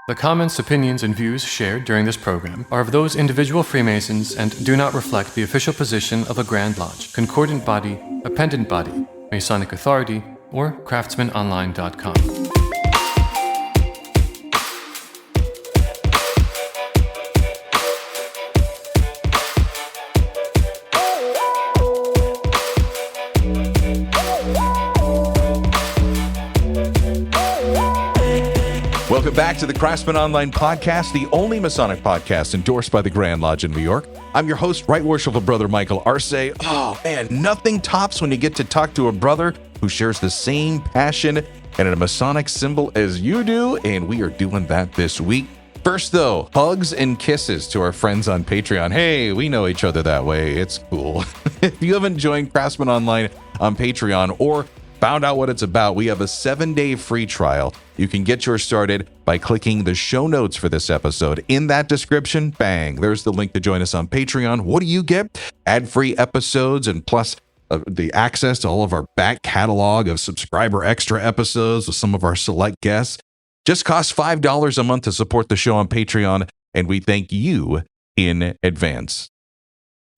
The comments, opinions, and views shared during this program are of those individual Freemasons and do not reflect the official position of a Grand Lodge, concordant body, appendant body, Masonic Authority, or craftsmanonline.com. Welcome back to the Craftsman Online Podcast, the only Masonic podcast endorsed by the Grand Lodge in New York. I'm your host, Right Worshipful Brother Michael Arce. Oh man, nothing tops when you get to talk to a brother who shares the same passion and a Masonic symbol as you do, and we are doing that this week. First though, hugs and kisses to our friends on Patreon. Hey, we know each other that way. It's cool. If you haven't joined Craftsman Online on Patreon or found out what it's about, we have a 7-day free trial. You can get yours started by clicking the show notes for this episode. In that description, bang, there's the link to join us on Patreon. What do you get? Ad-free episodes and plus the access to all of our back catalog of subscriber extra episodes with some of our select guests. Just costs $5 a month to support the show on Patreon, and we thank you in advance.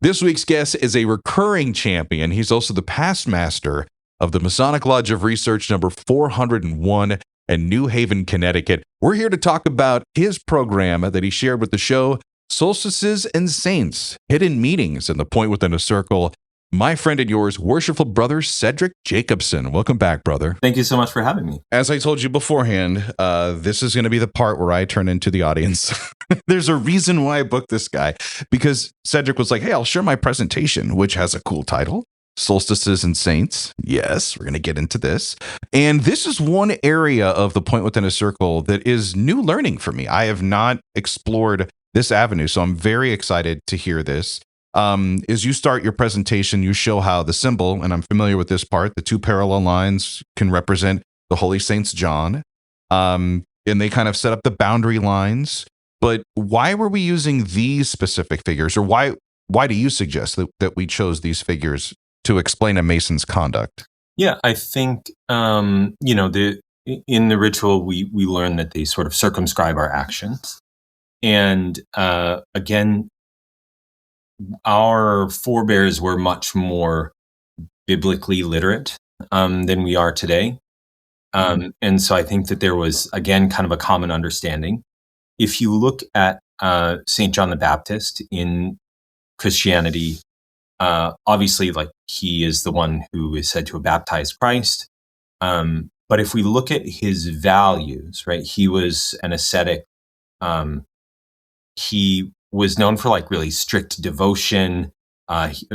This week's guest is a recurring champion. He's also the past master of the Masonic Lodge of Research number 401 in New Haven, Connecticut. We're here to talk about his program that he shared with the show, Solstices and Saints, Hidden Meanings and the Point Within a Circle. My friend and yours, worshipful brother Cedric Jacobson. Welcome back, brother. Thank you so much for having me. As I told you beforehand, this is going to be the part where I turn into the audience. There's a reason why I booked this guy, because Cedric was like, hey, I'll share my presentation, which has a cool title. Solstices and Saints. Yes, we're going to get into this. And this is one area of the Point Within a Circle that is new learning for me. I have not explored this avenue, so I'm very excited to hear this. As you start your presentation, you show how the symbol, and I'm familiar with this part, the two parallel lines can represent the Holy Saints John, and they kind of set up the boundary lines. But why were we using these specific figures, or why do you suggest that we chose these figures to explain a Mason's conduct? Yeah, I think, in the ritual, we learn that they sort of circumscribe our actions. And again, our forebears were much more biblically literate than we are today. And so I think that there was, again, kind of a common understanding. If you look at St. John the Baptist in Christianity, obviously, like, he is the one who is said to have baptized Christ. But if we look at his values, right, he was an ascetic. He was known for like really strict devotion,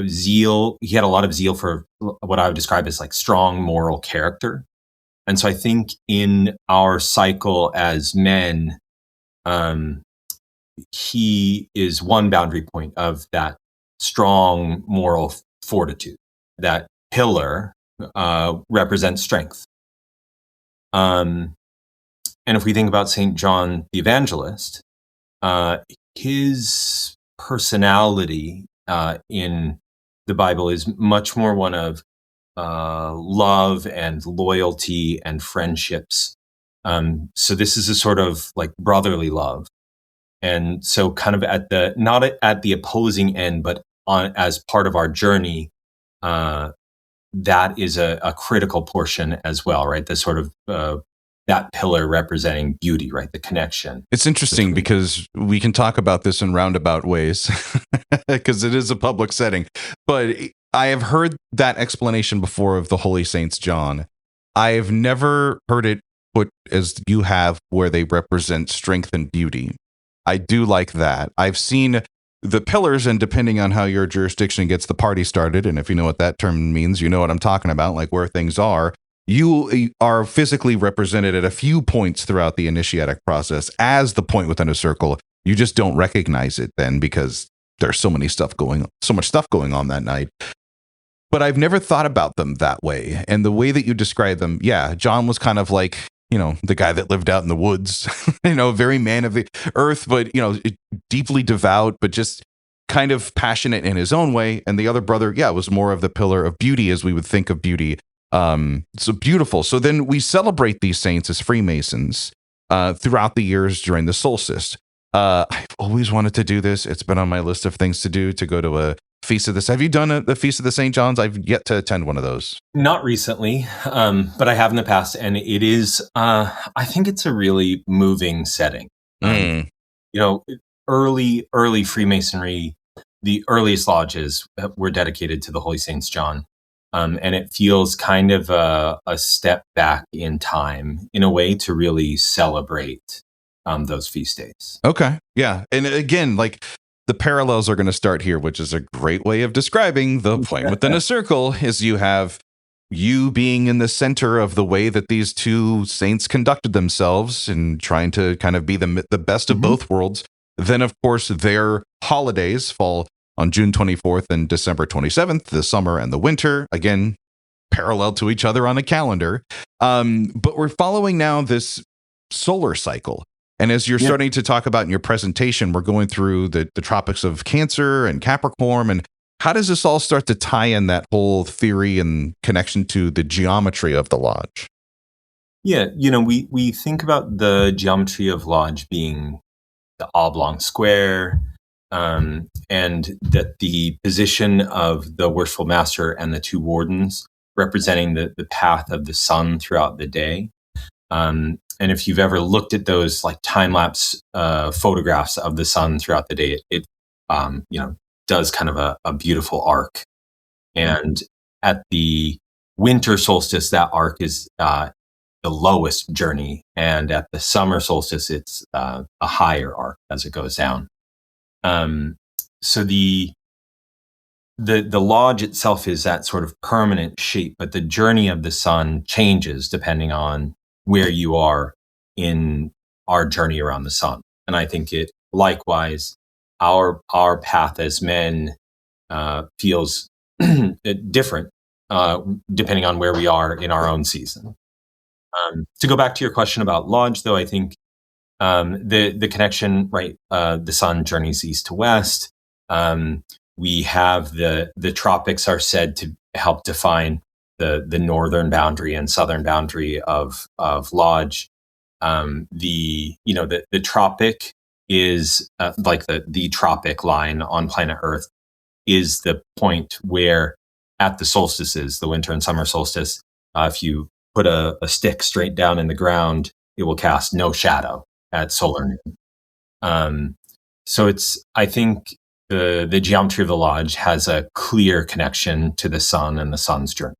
zeal. He had a lot of zeal for what I would describe as like strong moral character. And so I think in our cycle as men, he is one boundary point of that strong moral fortitude. That pillar represents strength. And if we think about St. John the Evangelist, his personality in the Bible is much more one of love and loyalty and friendships. So this is a sort of like brotherly love. And so kind of not at the opposing end, but as part of our journey, that is a critical portion as well, right? The sort of that pillar representing beauty, right? The connection. It's interesting because we can talk about this in roundabout ways because it is a public setting. But I have heard that explanation before of the Holy Saints John. I have never heard it put as you have, where they represent strength and beauty. I do like that. I've seen the pillars, and depending on how your jurisdiction gets the party started, and if you know what that term means, you know what I'm talking about, like where things are. You are physically represented at a few points throughout the initiatic process as the point within a circle. You just don't recognize it then because there's so much stuff going on that night. But I've never thought about them that way. And the way that you describe them, yeah, John was kind of like, the guy that lived out in the woods, very man of the earth, but, deeply devout, but just kind of passionate in his own way. And the other brother, was more of the pillar of beauty as we would think of beauty. So beautiful. So then we celebrate these saints as Freemasons. throughout the years during the solstice. I've always wanted to do this. It's been on my list of things to do, to go to a Feast of the... Have you done the Feast of the St. John's? I've yet to attend one of those. Not recently, but I have in the past, and it is, I think it's a really moving setting. You know, early Freemasonry, the earliest lodges were dedicated to the Holy Saints John. And it feels kind of a step back in time, in a way, to really celebrate those feast days. Okay. Yeah. And again, like, the parallels are going to start here, which is a great way of describing the point within a circle. Is you have you being in the center of the way that these two saints conducted themselves and trying to kind of be the best of both worlds. Then, of course, their holidays fall on June 24th and December 27th, the summer and the winter, again, parallel to each other on a calendar. But we're following now this solar cycle. And as you're starting to talk about in your presentation, we're going through the tropics of Cancer and Capricorn. And how does this all start to tie in that whole theory and connection to the geometry of the lodge? Yeah, you know, we think about the geometry of lodge being the oblong square, and that the position of the worshipful master and the two wardens representing the path of the sun throughout the day. And if you've ever looked at those like time-lapse photographs of the sun throughout the day, it you know, does kind of a beautiful arc. And at the winter solstice, that arc is the lowest journey. And at the summer solstice, it's a higher arc as it goes down. So the lodge itself is that sort of permanent shape, but the journey of the sun changes depending on where you are in our journey around the sun. And I think it likewise, our path as men feels different depending on where we are in our own season. To go back to your question about lodge, though, I think the connection, right? The sun journeys east to west. We have the tropics are said to help define the northern boundary and southern boundary of lodge. The tropic is like the tropic line on planet Earth is the point where at the solstices, the winter and summer solstice, if you put a stick straight down in the ground, it will cast no shadow at solar noon. So I think the geometry of the lodge has a clear connection to the sun and the sun's journey.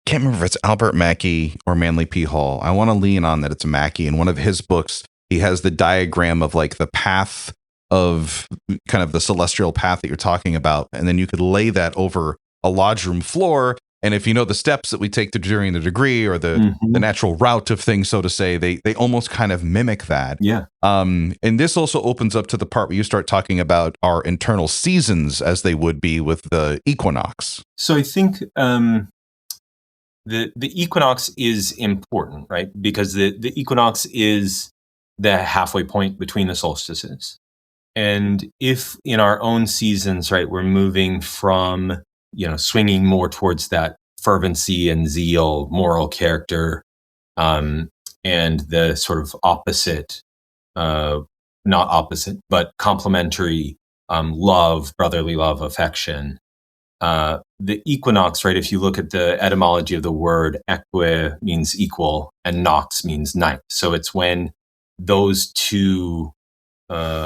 Can't remember if it's Albert Mackey or Manly P. Hall. I want to lean on that it's Mackey. In one of his books, he has the diagram of like the path of kind of the celestial path that you're talking about. And then you could lay that over a lodge room floor. And if you know the steps that we take during the degree or the natural route of things, so to say, they almost kind of mimic that. Yeah. And this also opens up to the part where you start talking about our internal seasons as they would be with the equinox. So I think the equinox is important, right? Because the equinox is the halfway point between the solstices. And if in our own seasons, right, we're moving from, swinging more towards that fervency and zeal, moral character, and the sort of opposite, not opposite, but complementary love, brotherly love, affection. The equinox, right, if you look at the etymology of the word, equi means equal and nox means night. So it's when those two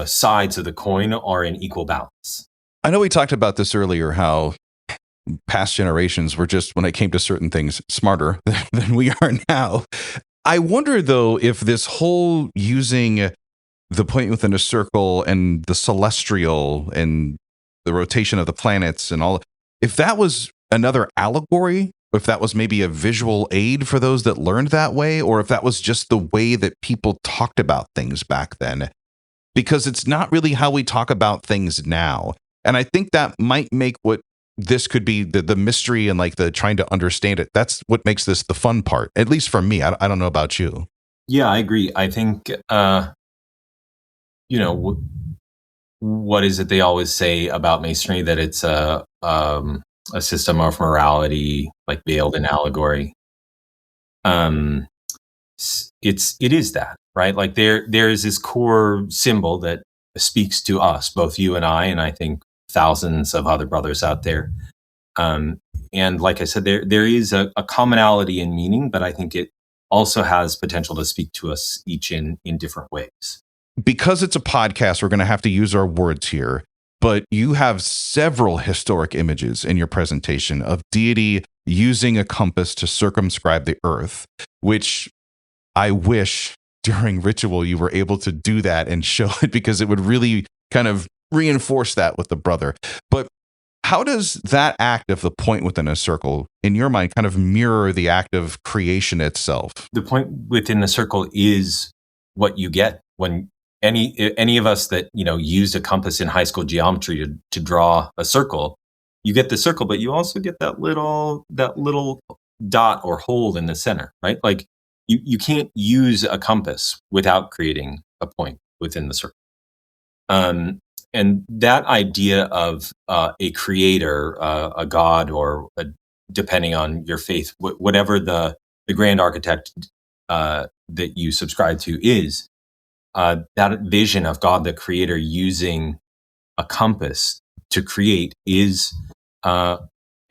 sides of the coin are in equal balance. I know we talked about this earlier, how past generations were just, when it came to certain things, smarter than we are now. I wonder, though, if this whole using the point within a circle and the celestial and the rotation of the planets and all, if that was another allegory, if that was maybe a visual aid for those that learned that way, or if that was just the way that people talked about things back then, because it's not really how we talk about things now. And I think that might make what this could be the mystery and like the trying to understand it. That's what makes this the fun part, at least for me. I don't know about you. Yeah, I agree. I think, what is it they always say about Masonry, that it's a system of morality, like veiled in allegory. And it is that, right? Like there is this core symbol that speaks to us, both you and I think thousands of other brothers out there. And like I said, there is a commonality in meaning, but I think it also has potential to speak to us each in different ways. Because it's a podcast, we're going to have to use our words here, but you have several historic images in your presentation of deity using a compass to circumscribe the earth, which I wish during ritual you were able to do that and show it, because it would really kind of reinforce that with the brother. But how does that act of the point within a circle, in your mind, kind of mirror the act of creation itself? The point within the circle is what you get when any of us that used a compass in high school geometry to draw a circle. You get the circle, but you also get that little dot or hole in the center, right? Like you can't use a compass without creating a point within the circle. And that idea of a creator, a god, or depending on your faith, whatever the grand architect that you subscribe to is, that vision of God, the creator, using a compass to create is an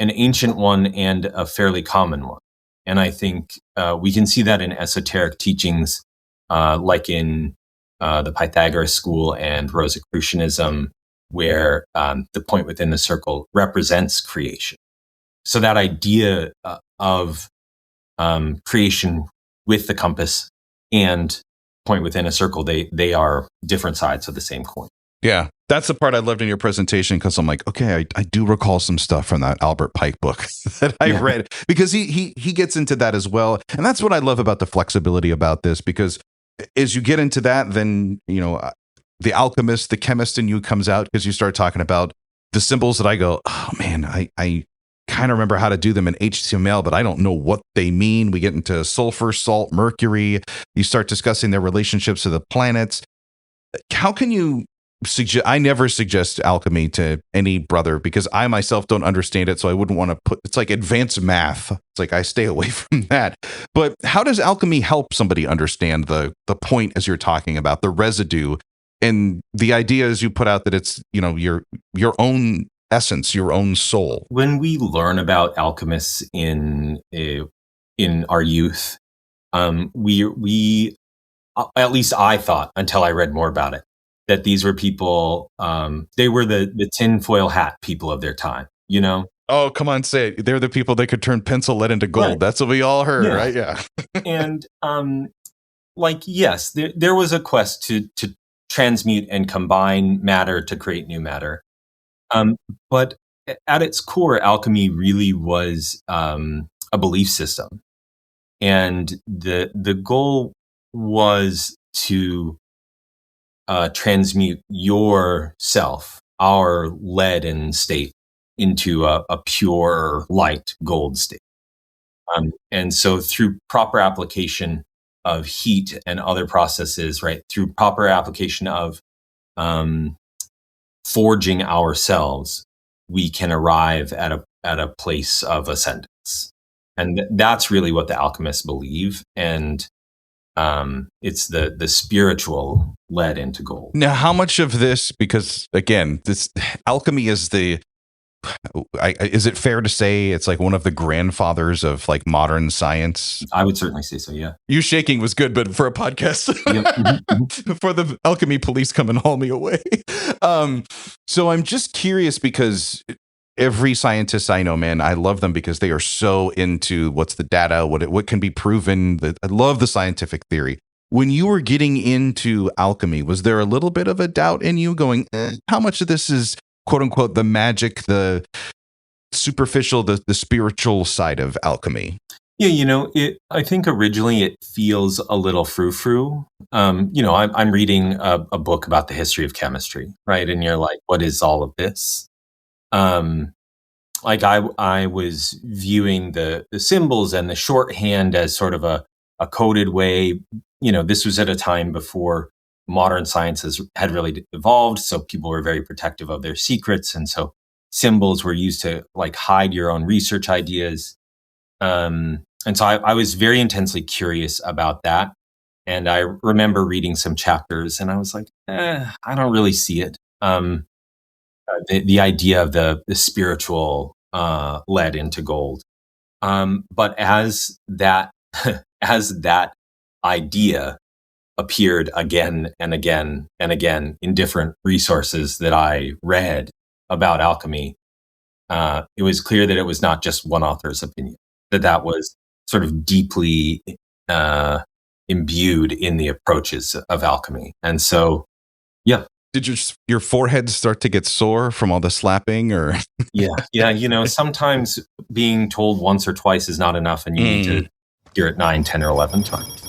ancient one and a fairly common one. And I think we can see that in esoteric teachings, like in the Pythagoras school and Rosicrucianism, where the point within the circle represents creation. So that idea of creation with the compass and point within a circle, they are different sides of the same coin. Yeah, that's the part I loved in your presentation, because I'm like, okay, I do recall some stuff from that Albert Pike book that I read, because he gets into that as well. And that's what I love about the flexibility about this, because as you get into that, then, the alchemist, the chemist in you comes out, because you start talking about the symbols that I go, oh man, I kind of remember how to do them in HTML, but I don't know what they mean. We get into sulfur, salt, mercury. You start discussing their relationships to the planets. How can you suggest? I never suggest alchemy to any brother, because I myself don't understand it. So I wouldn't want to put, it's like advanced math. It's like I stay away from that. But how does alchemy help somebody understand the point, as you're talking about the residue, and the idea as you put out that it's, your own essence, your own soul? When we learn about alchemists in our youth, we at least I thought, until I read more about it, that these were people, they were the tinfoil hat people of their time, Oh, come on, say it. They're the people that could turn pencil lead into gold. Right. That's what we all heard, right? Yeah. And yes, there was a quest to transmute and combine matter to create new matter. But at its core, alchemy really was a belief system. And the goal was to transmute yourself, our leaden state, into a pure light gold state. And so through proper application of heat and other processes, right, through proper application of forging ourselves, we can arrive at a place of ascendance. And that's really what the alchemists believe. And it's the spiritual led into gold. Now, how much of this, because again, this alchemy is is it fair to say it's like one of the grandfathers of like modern science? I would certainly say so, yeah. You shaking was good, but for a podcast, before the alchemy police come and haul me away. So I'm just curious, because every scientist I know, man, I love them because they are so into what's the data, what can be proven. I love the scientific theory. When you were getting into alchemy, was there a little bit of a doubt in you going, how much of this is quote unquote the magic, the superficial, the spiritual side of alchemy? Yeah, I think originally it feels a little frou-frou. I'm reading a book about the history of chemistry, right? And you're like, what is all of this? Like I was viewing the symbols and the shorthand as sort of a coded way. This was at a time before modern sciences had really evolved, so people were very protective of their secrets, and so symbols were used to like hide your own research ideas. And so I was very intensely curious about that. And I remember reading some chapters, and I was like, I don't really see it. The idea of the spiritual led into gold. But as that as that idea appeared again and again and again in different resources that I read about alchemy, it was clear that it was not just one author's opinion, that was sort of deeply imbued in the approaches of alchemy. And so, yeah. Did your forehead start to get sore from all the slapping, or? Yeah. Sometimes being told once or twice is not enough, and you need to hear it 9, 10, or 11 times.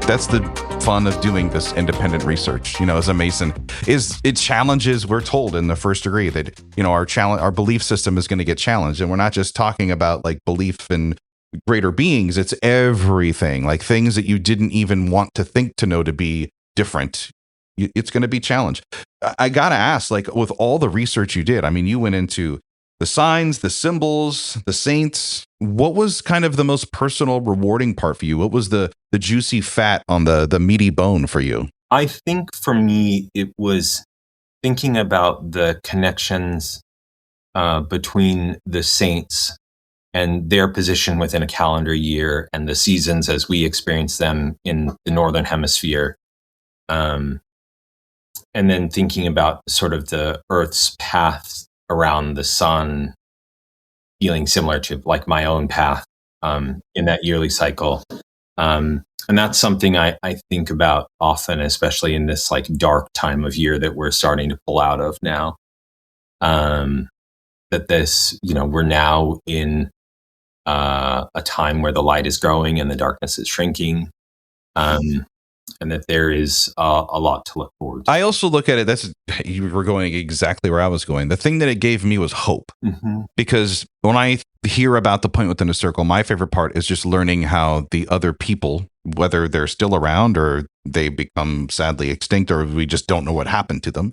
That's the fun of doing this independent research, as a Mason, is it challenges. We're told in the first degree that, our belief system is going to get challenged. And we're not just talking about like belief in greater beings. It's everything, like things that you didn't even want to think to know to be different. It's going to be challenged. I got to ask, like, with all the research you did, I mean, you went into the signs, the symbols, the saints. What was kind of the most personal, rewarding part for you? What was the juicy fat on the meaty bone for you? I think for me, it was thinking about the connections between the saints and their position within a calendar year and the seasons as we experience them in the Northern Hemisphere. And then thinking about sort of the Earth's path around the sun, feeling similar to like my own path in that yearly cycle. And that's something I think about often, especially in this like dark time of year that we're starting to pull out of now. That this, we're now in a time where the light is growing and the darkness is shrinking. And that there is a lot to look forward to. I also look at it, you were going exactly where I was going. The thing that it gave me was hope. Because when I hear about the point within a circle, my favorite part is just learning how the other people, whether they're still around or they become sadly extinct or we just don't know what happened to them,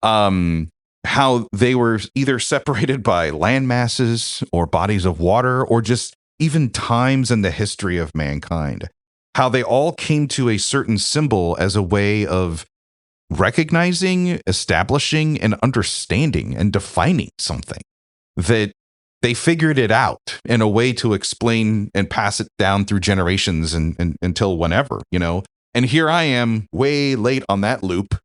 how they were either separated by land masses or bodies of water or just even times in the history of mankind. How they all came to a certain symbol as a way of recognizing, establishing, and understanding and defining something. That they figured it out in a way to explain and pass it down through generations and until whenever, And here I am way late on that loop.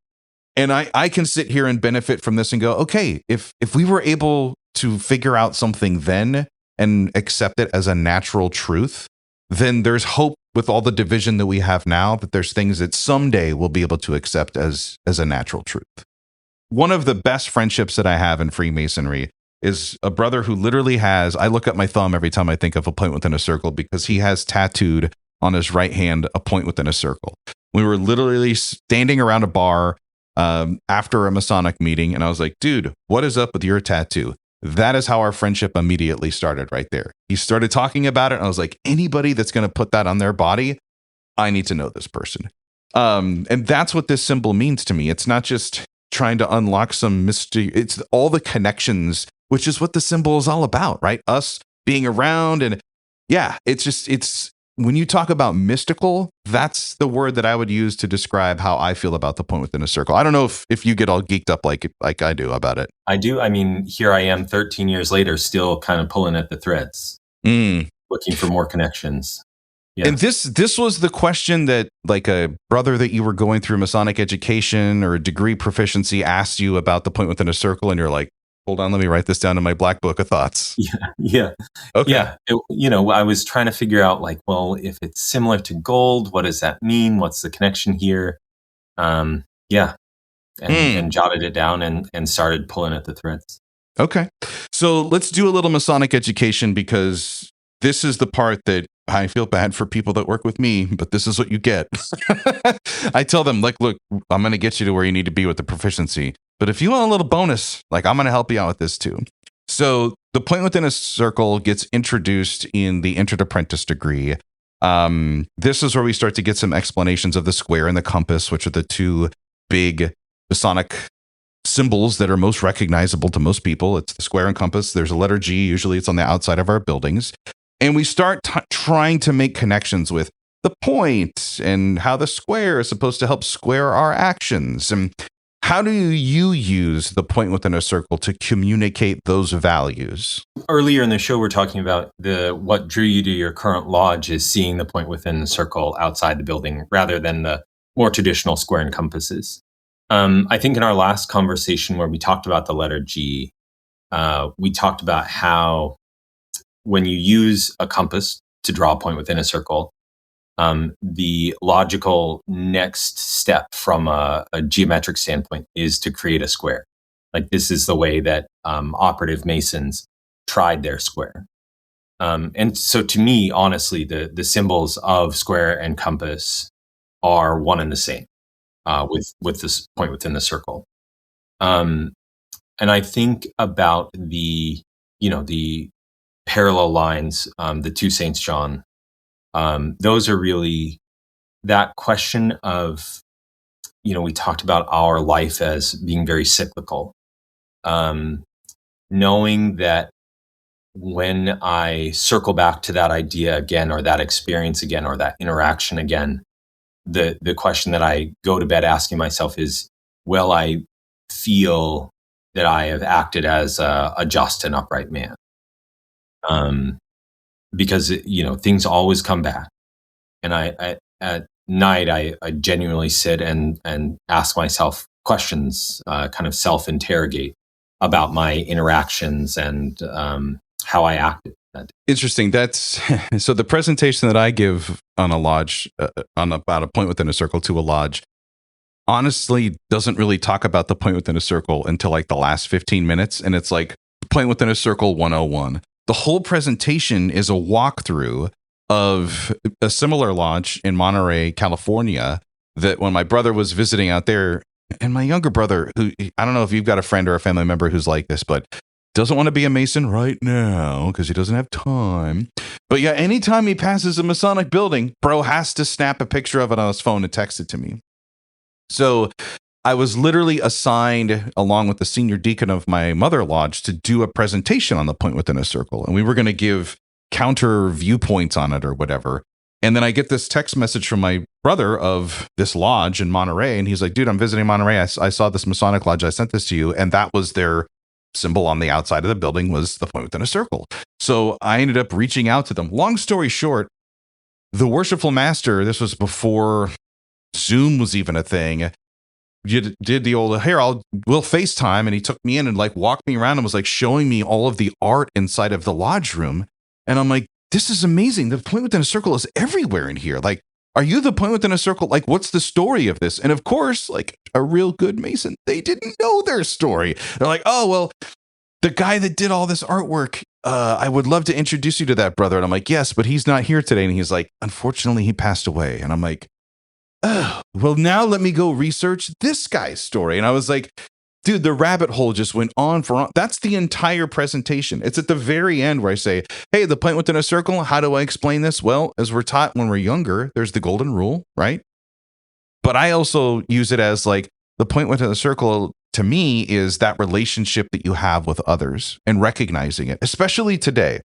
And I can sit here and benefit from this and go, okay, if we were able to figure out something then and accept it as a natural truth, then there's hope with all the division that we have now, that there's things that someday we'll be able to accept as a natural truth. One of the best friendships that I have in Freemasonry is a brother who literally has, I look at my thumb every time I think of a point within a circle because he has tattooed on his right hand a point within a circle. We were literally standing around a bar after a Masonic meeting, and I was like, dude, what is up with your tattoo? That is how our friendship immediately started right there. He started talking about it, and I was like, anybody that's going to put that on their body, I need to know this person. And that's what this symbol means to me. It's not just trying to unlock some mystery. It's all the connections, which is what the symbol is all about, right? Us being around. And yeah, it's when you talk about mystical, that's the word that I would use to describe how I feel about the point within a circle. I don't know if you get all geeked up like I do about it. I do. I mean, here I am 13 years later, still kind of pulling at the threads, looking for more connections. Yeah. And this was the question that like a brother that you were going through Masonic education or a degree proficiency asked you about the point within a circle, and you're like, hold on, let me write this down in my black book of thoughts. Yeah. Okay. Yeah. I was trying to figure out like, well, if it's similar to gold, what does that mean? What's the connection here? And jotted it down and started pulling at the threads. Okay. So let's do a little Masonic education, because this is the part that I feel bad for people that work with me, but this is what you get. I tell them, like, look, I'm going to get you to where you need to be with the proficiency. But if you want a little bonus, like I'm going to help you out with this too. So the point within a circle gets introduced in the Entered Apprentice degree. This is where we start to get some explanations of the square and the compass, which are the two big Masonic symbols that are most recognizable to most people. It's the square and compass. There's a letter G. Usually it's on the outside of our buildings. And we start trying to make connections with the point and how the square is supposed to help square our actions. And how do you use the point within a circle to communicate those values? Earlier in the show, we're talking about what drew you to your current lodge is seeing the point within the circle outside the building rather than the more traditional square and compasses. I think in our last conversation where we talked about the letter G, we talked about how when you use a compass to draw a point within a circle, the logical next step from a geometric standpoint is to create a square. Like this is the way that operative Masons tried their square. And so to me, honestly, the symbols of square and compass are one and the same with this point within the circle. And I think about the parallel lines, the two Saints John. Those are really that question of, we talked about our life as being very cyclical. Knowing that when I circle back to that idea again, or that experience again, or that interaction again, the question that I go to bed asking myself is, will I feel that I have acted as a just and upright man? Because things always come back, and I at night I genuinely sit and ask myself questions, kind of self-interrogate about my interactions and how I acted. Interesting. That's so the presentation that I give on a lodge, on about a point within a circle to a lodge, honestly doesn't really talk about the point within a circle until like the last 15 minutes. And it's like point within a circle 101. The whole presentation is a walkthrough of a similar lodge in Monterey, California, that when my brother was visiting out there, and my younger brother, who I don't know if you've got a friend or a family member who's like this, but doesn't want to be a Mason right now because he doesn't have time. But yeah, anytime he passes a Masonic building, bro has to snap a picture of it on his phone and text it to me. So I was literally assigned, along with the senior deacon of my mother lodge, to do a presentation on the point within a circle. And we were going to give counter viewpoints on it or whatever. And then I get this text message from my brother of this lodge in Monterey. And he's like, dude, I'm visiting Monterey. I saw this Masonic lodge. I sent this to you. And that was their symbol on the outside of the building, was the point within a circle. So I ended up reaching out to them. Long story short, the worshipful master, this was before Zoom was even a thing, did the old, we'll FaceTime. And he took me in and like walked me around and was like showing me all of the art inside of the lodge room. And I'm like, this is amazing. The point within a circle is everywhere in here. Like, are you the point within a circle? Like, what's the story of this? And of course, like a real good Mason, they didn't know their story. They're like, oh, well, the guy that did all this artwork, I would love to introduce you to that brother. And I'm like, yes, but he's not here today. And he's like, unfortunately, he passed away. And I'm like, oh, well, now let me go research this guy's story. And I was like, dude, the rabbit hole just went on for on. That's the entire presentation. It's at the very end where I say, hey, the point within a circle, how do I explain this? Well, as we're taught when we're younger, there's the golden rule, right? But I also use it as like the point within a circle to me is that relationship that you have with others and recognizing it, especially today.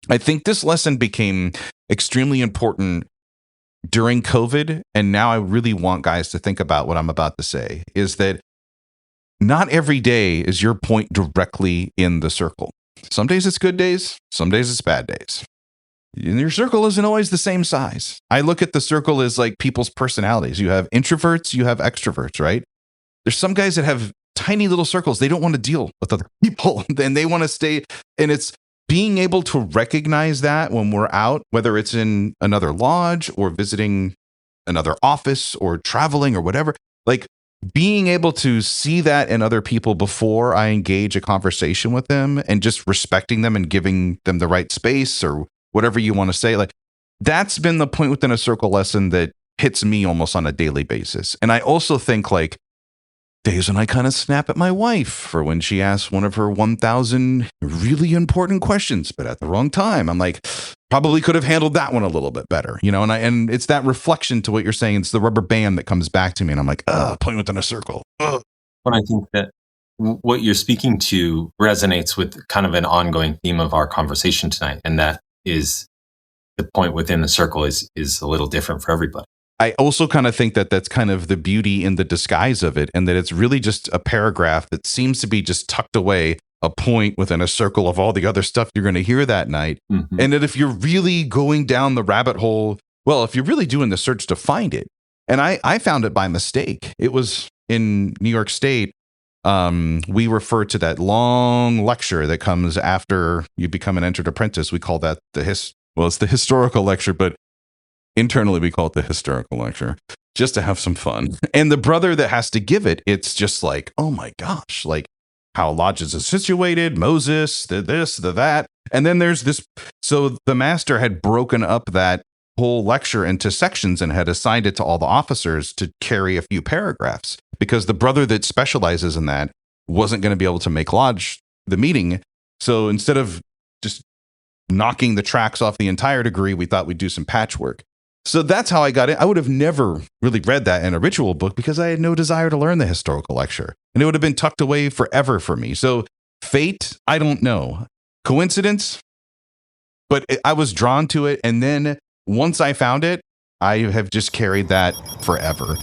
I think this lesson became extremely important during COVID. And now I really want guys to think about what I'm about to say, is that not every day is your point directly in the circle. Some days it's good days, some days it's bad days. And your circle isn't always the same size. I look at the circle as like people's personalities. You have introverts, you have extroverts, right? There's some guys that have tiny little circles. They don't want to deal with other people and they want to stay. And it's being able to recognize that when we're out, whether it's in another lodge or visiting another office or traveling or whatever, like being able to see that in other people before I engage a conversation with them and just respecting them and giving them the right space or whatever you want to say, like that's been the point within a circle lesson that hits me almost on a daily basis. And I also think like days when I kind of snap at my wife for when she asks one of her 1,000 really important questions, but at the wrong time. I'm like, probably could have handled that one a little bit better, and it's that reflection to what you're saying. It's the rubber band that comes back to me, and I'm like, point within a circle. But I think that what you're speaking to resonates with kind of an ongoing theme of our conversation tonight, and that is the point within the circle is a little different for everybody. I also kind of think that that's kind of the beauty in the disguise of it, and that it's really just a paragraph that seems to be just tucked away, a point within a circle of all the other stuff you're going to hear that night. Mm-hmm. And that if you're really going down the rabbit hole, well, if you're really doing the search to find it, and I found it by mistake. It was in New York State. We refer to that long lecture that comes after you become an entered apprentice. We call that it's the historical lecture, but internally we call it the historical lecture, just to have some fun. And the brother that has to give it, it's just like, oh my gosh, like how lodges are situated, Moses, the this, the that. And then there's this. So the master had broken up that whole lecture into sections and had assigned it to all the officers to carry a few paragraphs, because the brother that specializes in that wasn't going to be able to make lodge the meeting. So instead of just knocking the tracks off the entire degree, we thought we'd do some patchwork. So that's how I got it. I would have never really read that in a ritual book because I had no desire to learn the historical lecture, and it would have been tucked away forever for me. So fate, I don't know. Coincidence, but I was drawn to it. And then once I found it, I have just carried that forever.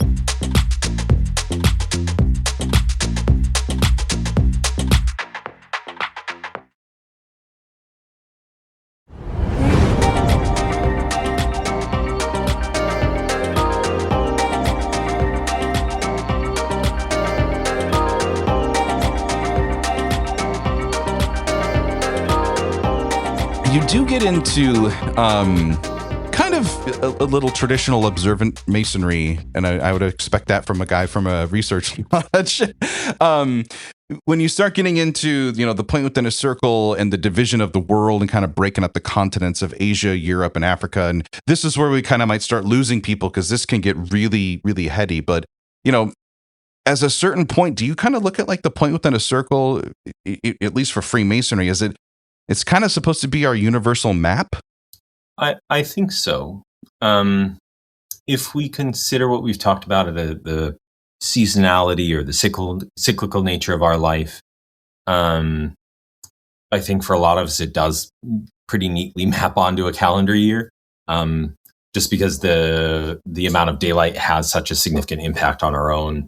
You do get into kind of a little traditional observant masonry, and I would expect that from a guy from a research lodge. When you start getting into, the point within a circle and the division of the world and kind of breaking up the continents of Asia, Europe, and Africa, and this is where we kind of might start losing people because this can get really, really heady. But, as a certain point, do you kind of look at like the point within a circle, at least for Freemasonry, it's kind of supposed to be our universal map? I think so. If we consider what we've talked about, the seasonality or the cyclical nature of our life, I think for a lot of us, it does pretty neatly map onto a calendar year, just because the amount of daylight has such a significant impact on our own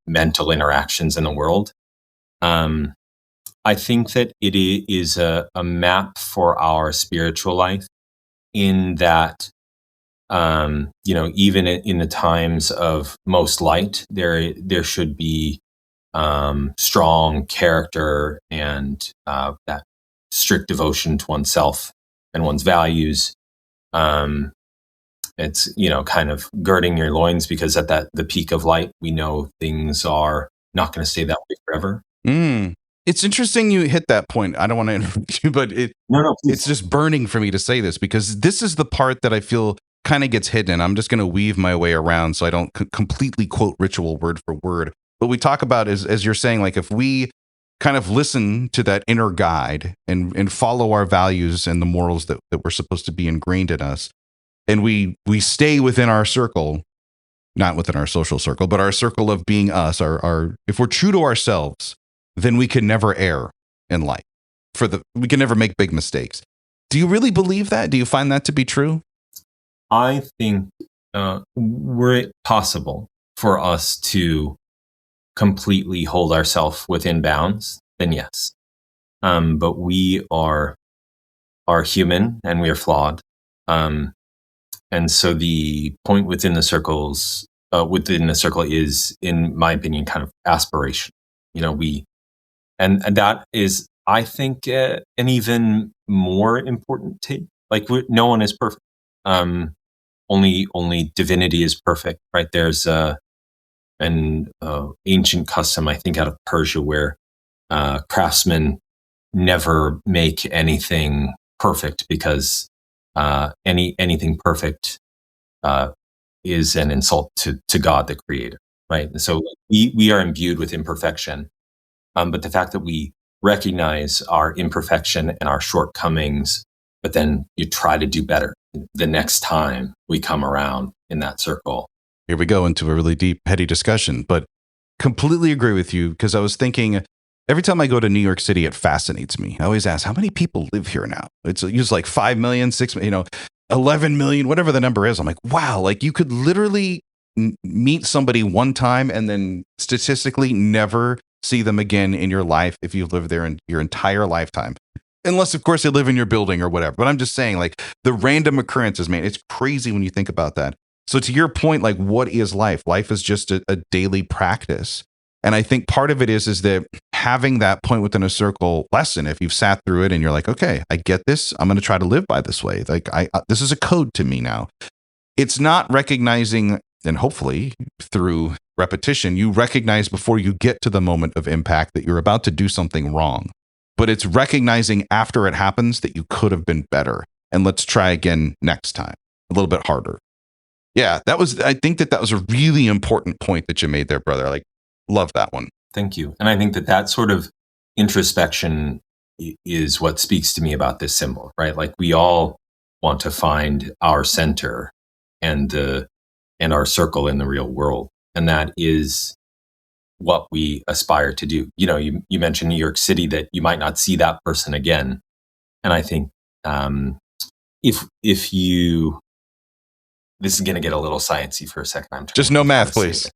mental interactions in the world. I think that it is a map for our spiritual life, in that, even in the times of most light, there should be strong character and that strict devotion to oneself and one's values. It's, kind of girding your loins, because at the peak of light, we know things are not going to stay that way forever. It's interesting you hit that point. I don't want to interrupt you, but it's just burning for me to say this, because this is the part that I feel kind of gets hidden. I'm just going to weave my way around so I don't completely quote ritual word for word. But we talk about, as you're saying, like if we kind of listen to that inner guide and follow our values and the morals that we're supposed to be ingrained in us, and we stay within our circle, not within our social circle, but our circle of being us, our if we're true to ourselves, then we can never err in life. We can never make big mistakes. Do you really believe that? Do you find that to be true? I think were it possible for us to completely hold ourselves within bounds, then yes. But we are human and we are flawed. And so the point within the circle is, in my opinion, kind of aspiration. And that is, I think, an even more important take. Like, no one is perfect. Only divinity is perfect, right? There's an ancient custom, I think, out of Persia, where craftsmen never make anything perfect, because anything perfect is an insult to God, the Creator. right? And so we are imbued with imperfection. But the fact that we recognize our imperfection and our shortcomings, but then you try to do better the next time we come around in that circle. Here we go into a really deep, heady discussion, but completely agree with you, because I was thinking, every time I go to New York City, it fascinates me. I always ask, how many people live here now? It's usually like 5 million, 6 million, 11 million, whatever the number is. I'm like, wow, like you could literally meet somebody one time and then statistically never see them again in your life if you've lived there in your entire lifetime. Unless, of course, they live in your building or whatever. But I'm just saying, like, the random occurrences, man, it's crazy when you think about that. So to your point, like, what is life? Life is just a daily practice. And I think part of it is that having that point within a circle lesson, if you've sat through it and you're like, okay, I get this, I'm going to try to live by this way. Like, this is a code to me now. It's not recognizing, and hopefully through repetition, you recognize before you get to the moment of impact that you're about to do something wrong. But it's recognizing after it happens that you could have been better. And let's try again next time, a little bit harder. Yeah, I think that was a really important point that you made there, brother. Like, love that one. Thank you. And I think that sort of introspection is what speaks to me about this symbol, right? Like, we all want to find our center and our circle in the real world. And that is what we aspire to do. You mentioned New York City, that you might not see that person again. And I think if you, this is going to get a little sciencey for a second. Just no math, please.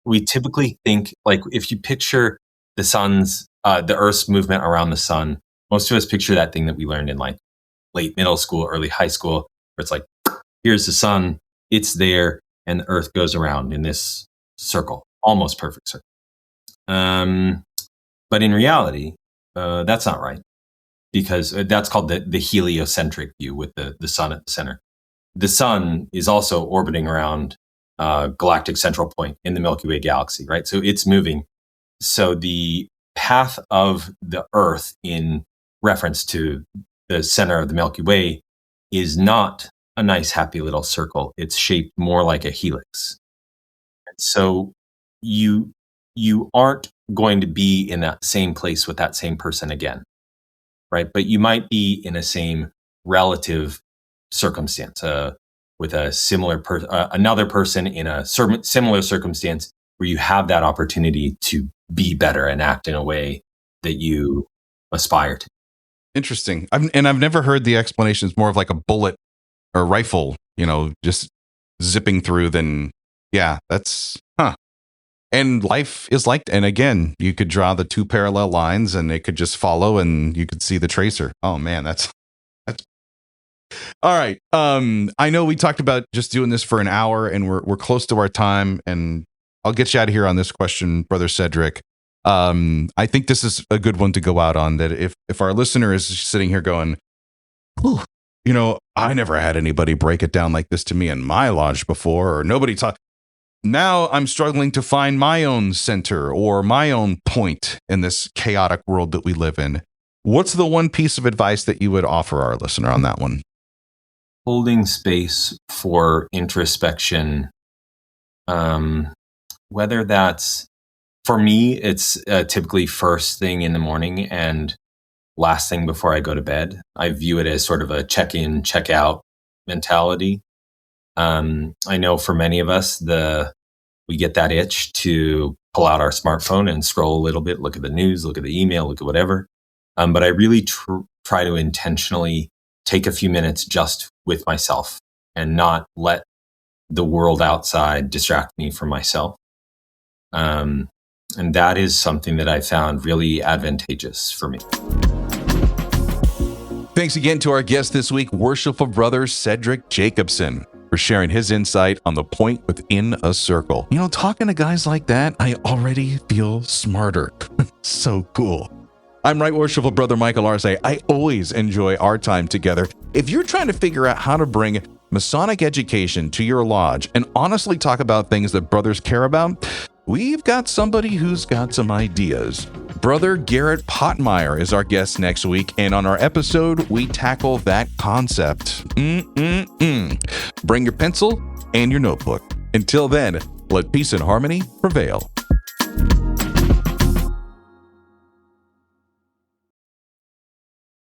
We typically think, like, if you picture the Earth's movement around the sun, most of us picture that thing that we learned in like late middle school, early high school, where it's like, here's the sun, it's there, and the Earth goes around in this circle, almost perfect circle. But in reality, that's not right, because that's called the heliocentric view, with the sun at the center. The sun is also orbiting around galactic central point in the Milky Way galaxy, right? So it's moving. So the path of the Earth in reference to the center of the Milky Way is not a nice, happy little circle. It's shaped more like a helix. So you aren't going to be in that same place with that same person again, right? But you might be in a same relative circumstance, with a similar another person in a similar circumstance, where you have that opportunity to be better and act in a way that you aspire to. Interesting. I've never heard the explanation. It's more of like a bullet or rifle, just zipping through. Then, yeah, that's, And life is like, and again, you could draw the two parallel lines and it could just follow and you could see the tracer. Oh man, that's all right. I know we talked about just doing this for an hour and we're close to our time, and I'll get you out of here on this question, Brother Cedric. I think this is a good one to go out on, that if our listener is sitting here going, I never had anybody break it down like this to me in my lodge before, or nobody taught. Now I'm struggling to find my own center or my own point in this chaotic world that we live in. What's the one piece of advice that you would offer our listener on that one? Holding space for introspection, whether that's, for me, it's typically first thing in the morning and last thing before I go to bed. I view it as sort of a check-in, check-out mentality. I know for many of us, we get that itch to pull out our smartphone and scroll a little bit, look at the news, look at the email, look at whatever. But I really try to intentionally take a few minutes just with myself and not let the world outside distract me from myself. And that is something that I found really advantageous for me. Thanks again to our guest this week, Worshipful Brother Cedric Jacobson, for sharing his insight on the point within a circle. Talking to guys like that, I already feel smarter. So cool. I'm Right Worshipful Brother Michael Arce. I always enjoy our time together. If you're trying to figure out how to bring Masonic education to your lodge and honestly talk about things that brothers care about, we've got somebody who's got some ideas. Brother Garrett Pottmeyer is our guest next week, and on our episode, we tackle that concept. Bring your pencil, and your notebook. Until then, let peace and harmony prevail.